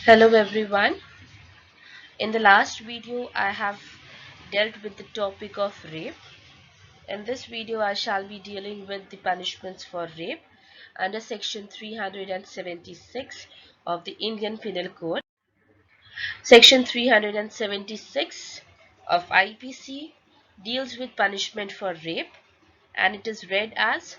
Hello everyone. In the last video I have dealt with the topic of rape. In this video I shall be dealing with the punishments for rape under section 376 of the Indian Penal Code. Section 376 of IPC deals with punishment for rape, and it is read as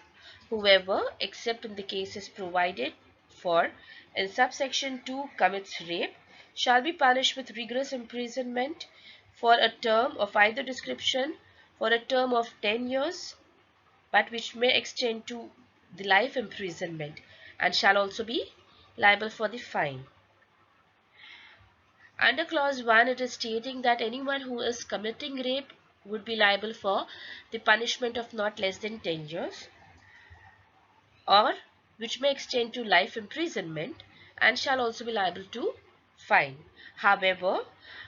whoever, except in the cases provided for in subsection 2, commits rape shall be punished with rigorous imprisonment for a term of either description for a term of 10 years, but which may extend to the life imprisonment, and shall also be liable for the fine. Under clause 1, it is stating that anyone who is committing rape would be liable for the punishment of not less than 10 years, or which may extend to life imprisonment, and shall also be liable to fine. However,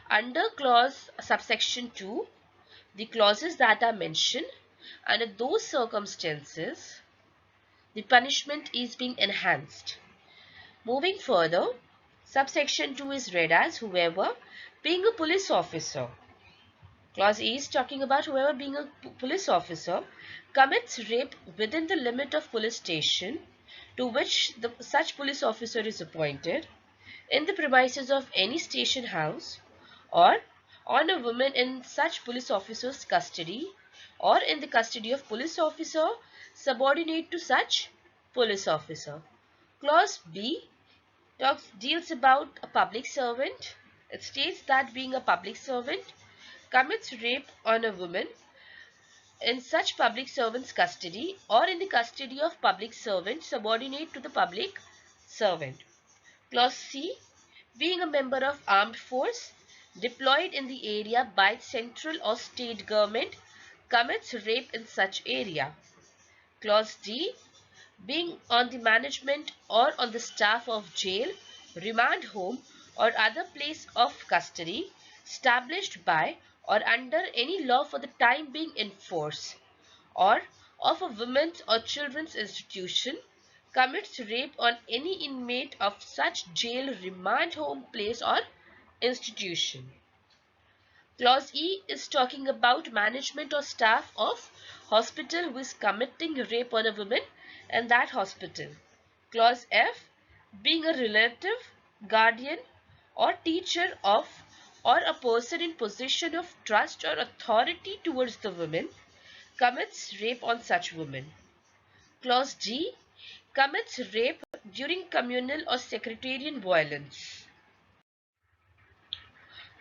under clause subsection 2, the clauses that are mentioned, under those circumstances, the punishment is being enhanced. Moving further, subsection 2 is read as whoever, being a police officer. Clause A is talking about whoever, being a police officer, commits rape within the limit of police station to which such police officer is appointed, in the premises of any station house, or on a woman in such police officer's custody, or in the custody of police officer subordinate to such police officer. Clause B deals about a public servant. It states that being a public servant commits rape on a woman in such public servant's custody or in the custody of public servant subordinate to the public servant. Clause C, being a member of armed force deployed in the area by central or state government commits rape in such area. Clause D, being on the management or on the staff of jail, remand home, or other place of custody established by or under any law for the time being in force, or of a women's or children's institution, commits rape on any inmate of such jail, remand home, place, or institution. Clause E is talking about management or staff of hospital who is committing rape on a woman in that hospital. Clause F, being a relative, guardian, or teacher of, or a person in possession of trust or authority towards the woman, commits rape on such woman. Clause G, commits rape during communal or sectarian violence.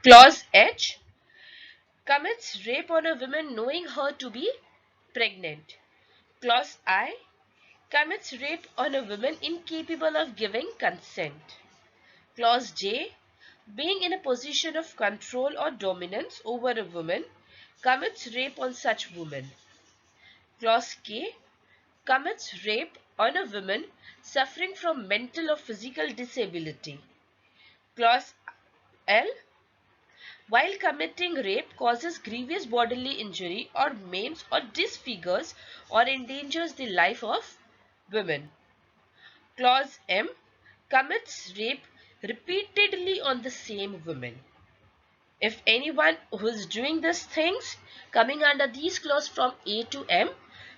Clause H, commits rape on a woman knowing her to be pregnant. Clause I, commits rape on a woman incapable of giving consent. Clause J, being in a position of control or dominance over a woman, commits rape on such woman. Clause K, commits rape on a woman suffering from mental or physical disability. Clause L, while committing rape, causes grievous bodily injury or maims or disfigures or endangers the life of women. Clause M, commits rape repeatedly on the same woman. If anyone who is doing these things coming under these clauses from A to M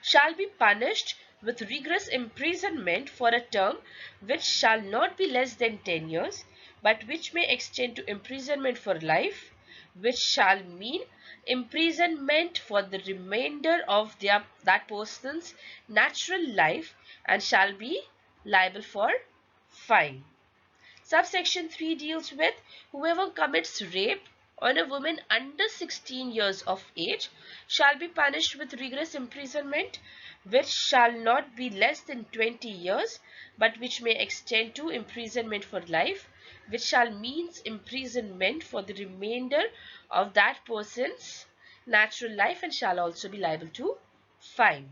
shall be punished with rigorous imprisonment for a term which shall not be less than 10 years, but which may extend to imprisonment for life, which shall mean imprisonment for the remainder of that person's natural life, and shall be liable for fine. Subsection 3 deals with whoever commits rape on a woman under 16 years of age shall be punished with rigorous imprisonment, which shall not be less than 20 years, but which may extend to imprisonment for life, which shall means imprisonment for the remainder of that person's natural life, and shall also be liable to fine,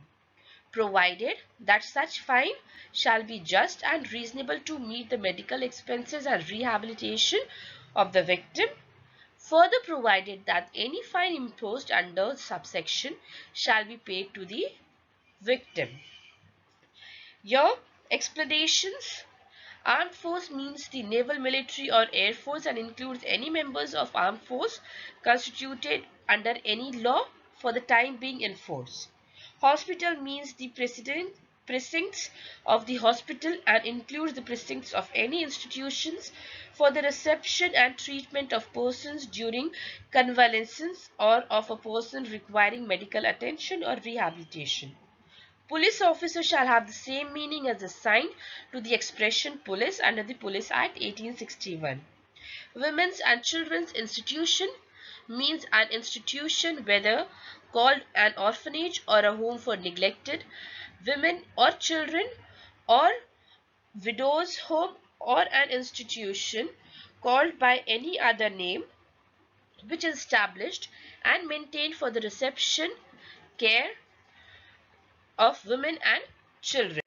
provided that such fine shall be just and reasonable to meet the medical expenses and rehabilitation of the victim. Further provided that any fine imposed under subsection shall be paid to the victim. Your explanations Armed force means the naval, military or air force and includes any members of armed force constituted under any law for the time being in force. Hospital means the precincts of the hospital and includes the precincts of any institutions for the reception and treatment of persons during convalescence or of a person requiring medical attention or rehabilitation. Police officer shall have the same meaning as assigned to the expression police under the Police Act 1861. Women's and children's institution means an institution whether called an orphanage or a home for neglected women or children or widow's home or an institution called by any other name which is established and maintained for the reception, care of women and children.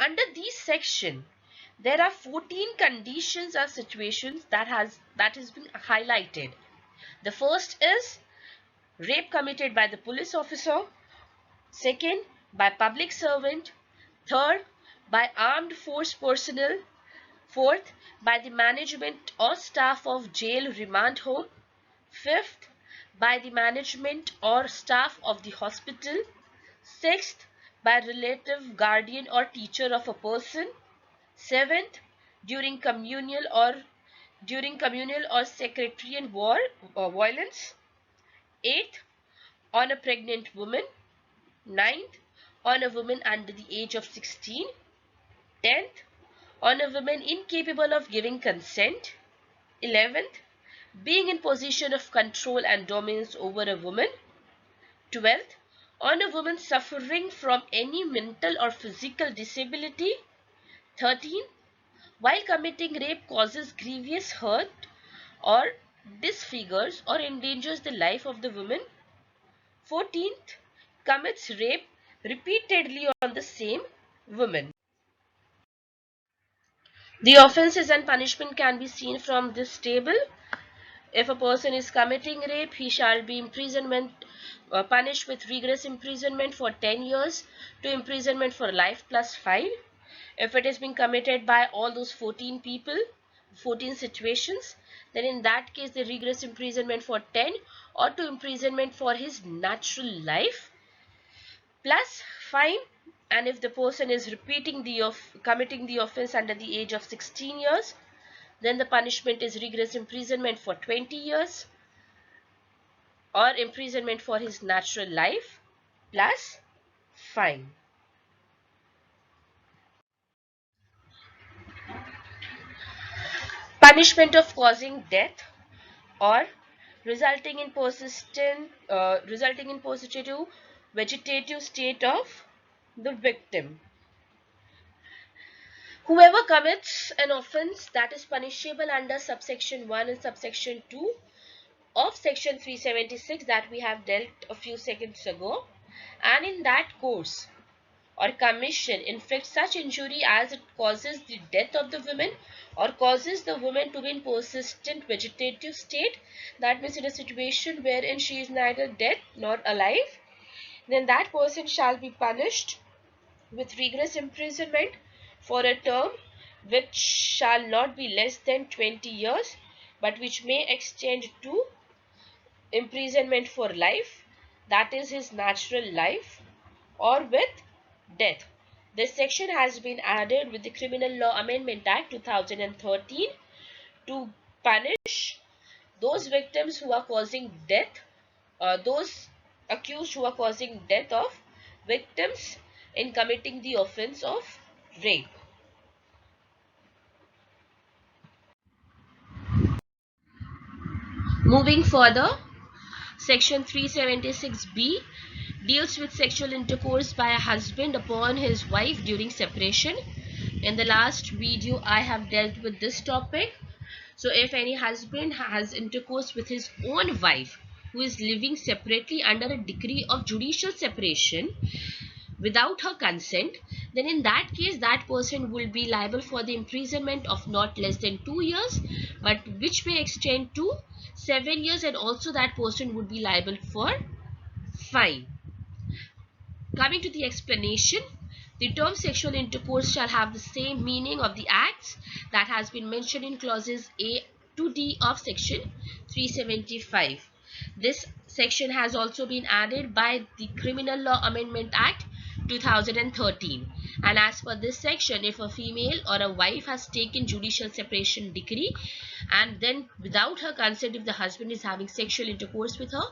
Under this section, there are 14 conditions or situations that has been highlighted. The first is rape committed by the police officer, second by public servant, third by armed force personnel, fourth by the management or staff of jail remand home, fifth by the management or staff of the hospital, sixth by relative, guardian or teacher of a person, seventh during communal or sectarian war or violence, eighth on a pregnant woman, ninth on a woman under the age of 16, 10th on a woman incapable of giving consent, 11th being in position of control and dominance over a woman, 12th on a woman suffering from any mental or physical disability, 13th while committing rape causes grievous hurt or disfigures or endangers the life of the woman, 14th commits rape repeatedly on the same woman. The offences and punishment can be seen from this table. If a person is committing rape, he shall be punished with rigorous imprisonment for 10 years to imprisonment for life plus fine. If it is being committed by all those 14 people, 14 situations, then in that case the rigorous imprisonment for 10 or to imprisonment for his natural life plus fine. And if the person is committing the offense under the age of 16 years, then the punishment is rigorous imprisonment for 20 years or imprisonment for his natural life plus fine. Punishment of causing death or resulting in persistent vegetative state of the victim. Whoever commits an offence that is punishable under subsection 1 and subsection 2 of section 376 that we have dealt a few seconds ago, and in that course or commission inflicts such injury as it causes the death of the woman or causes the woman to be in persistent vegetative state, that means in a situation wherein she is neither dead nor alive, then that person shall be punished with rigorous imprisonment for a term which shall not be less than 20 years but which may extend to imprisonment for life, that is his natural life, or with death. This section has been added with the Criminal Law Amendment Act 2013 to punish those victims who are causing death, those accused who are causing death of victims in committing the offense of rape. Moving further, Section 376B deals with sexual intercourse by a husband upon his wife during separation. In the last video, I have dealt with this topic. So if any husband has intercourse with his own wife who is living separately under a decree of judicial separation without her consent, then in that case that person will be liable for the imprisonment of not less than 2 years but which may extend to 7 years, and also that person would be liable for fine. Coming to the explanation, The term sexual intercourse shall have the same meaning of the acts that has been mentioned in clauses A to D of section 375. This section has also been added by the Criminal Law Amendment Act 2013, and as per this section, if a female or a wife has taken judicial separation decree and then without her consent, if the husband is having sexual intercourse with her,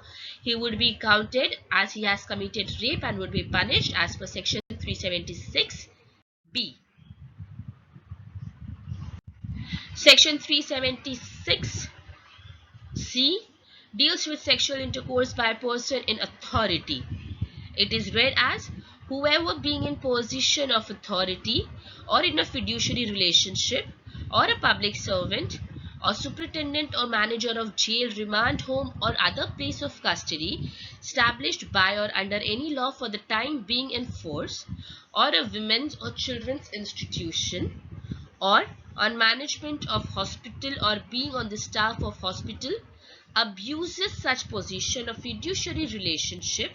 he would be counted as he has committed rape and would be punished as per section 376B. Section 376C deals with sexual intercourse by a person in authority. It is read as whoever being in position of authority or in a fiduciary relationship or a public servant or superintendent or manager of jail, remand home or other place of custody established by or under any law for the time being in force, or a women's or children's institution, or on management of hospital or being on the staff of hospital, abuses such position of fiduciary relationship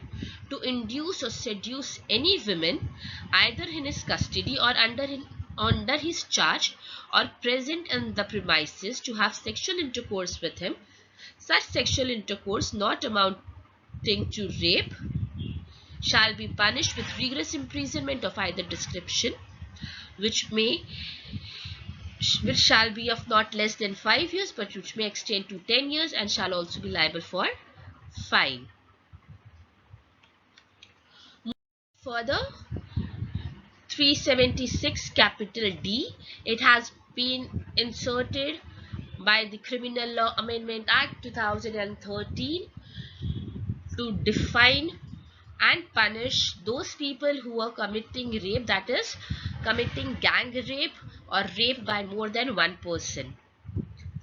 to induce or seduce any women either in his custody or under his charge or present in the premises to have sexual intercourse with him, such sexual intercourse not amounting to rape shall be punished with rigorous imprisonment of either description, which shall be of not less than 5 years, but which may extend to 10 years and shall also be liable for fine. Further, 376 capital D, it has been inserted by the Criminal Law Amendment Act 2013 to define and punish those people who are committing rape, that is committing gang rape or rape by more than one person.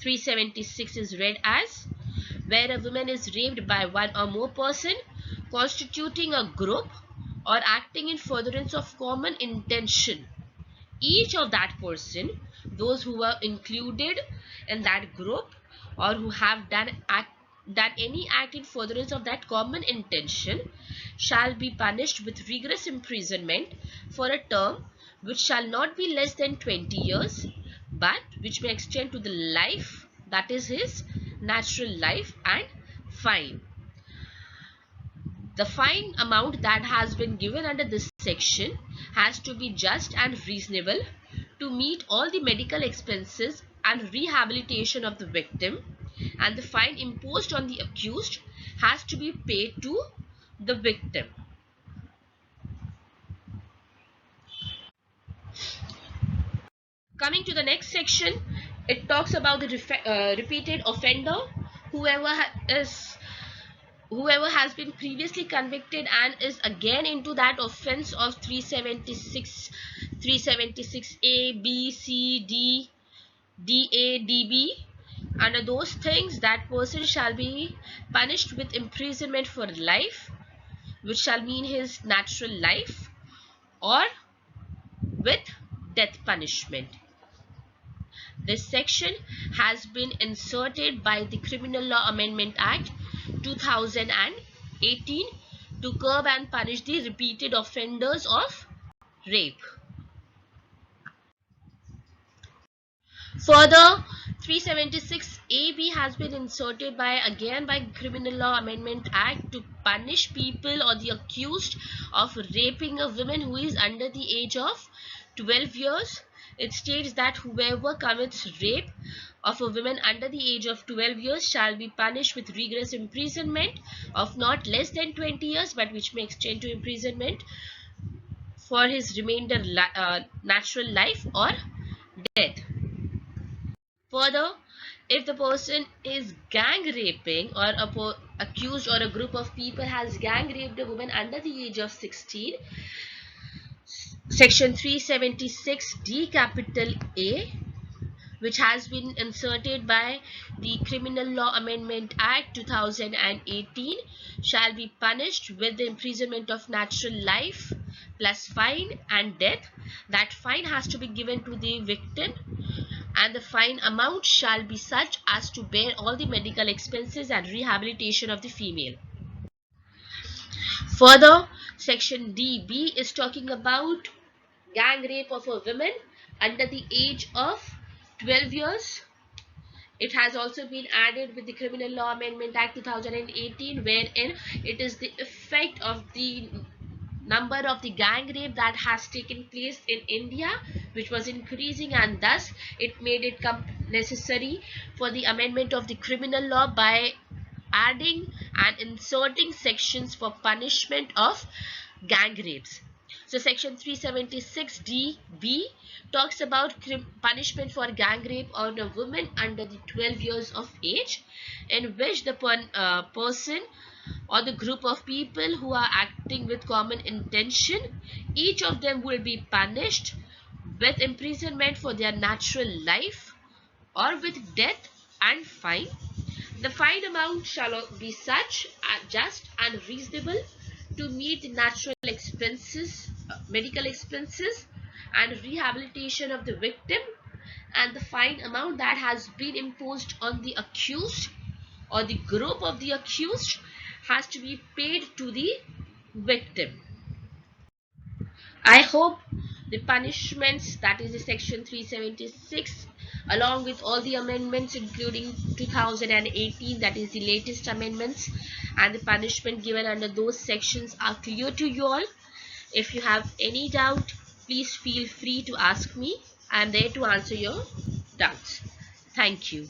376 is read as where a woman is raped by one or more person constituting a group or acting in furtherance of common intention. Each of that person, those who were included in that group or who have done any act in furtherance of that common intention, shall be punished with rigorous imprisonment for a term which shall not be less than 20 years, but which may extend to the life, that is his natural life, and fine. The fine amount that has been given under this section has to be just and reasonable to meet all the medical expenses and rehabilitation of the victim, and the fine imposed on the accused has to be paid to the victim. Coming to the next section, it talks about the repeated offender, whoever has been previously convicted and is again into that offense of 376A, B, C, D, DA, DB. Under those things, that person shall be punished with imprisonment for life, which shall mean his natural life, or with death punishment. This section has been inserted by the Criminal Law Amendment Act 2018 to curb and punish the repeated offenders of rape. Further, 376AB has been inserted by Criminal Law Amendment Act to punish people or the accused of raping a woman who is under the age of 12 years. It states that whoever commits rape of a woman under the age of 12 years shall be punished with rigorous imprisonment of not less than 20 years, but which may extend to imprisonment for his remainder natural life or death. Further, if the person is gang raping or accused or a group of people has gang raped a woman under the age of 16, section 376D capital A, which has been inserted by the Criminal Law Amendment Act 2018, shall be punished with the imprisonment of natural life plus fine and death. That fine has to be given to the victim, and the fine amount shall be such as to bear all the medical expenses and rehabilitation of the female. Further, section DB is talking about gang rape of a woman under the age of 12 years. It has also been added with the Criminal Law Amendment Act 2018, wherein it is the effect of the number of the gang rape that has taken place in India, which was increasing, and thus it made it necessary for the amendment of the criminal law by adding and inserting sections for punishment of gang rapes. So section 376D(b) talks about punishment for gang rape on a woman under the 12 years of age, in which the person or the group of people who are acting with common intention, each of them will be punished with imprisonment for their natural life or with death and fine. The fine amount shall be such just and reasonable to meet natural expenses, medical expenses, and rehabilitation of the victim, and the fine amount that has been imposed on the accused or the group of the accused has to be paid to the victim. I hope the punishments, that is the section 376, along with all the amendments including 2018, that is the latest amendments, and the punishment given under those sections are clear to you all. If you have any doubt, please feel free to ask me. I am there to answer your doubts. Thank you.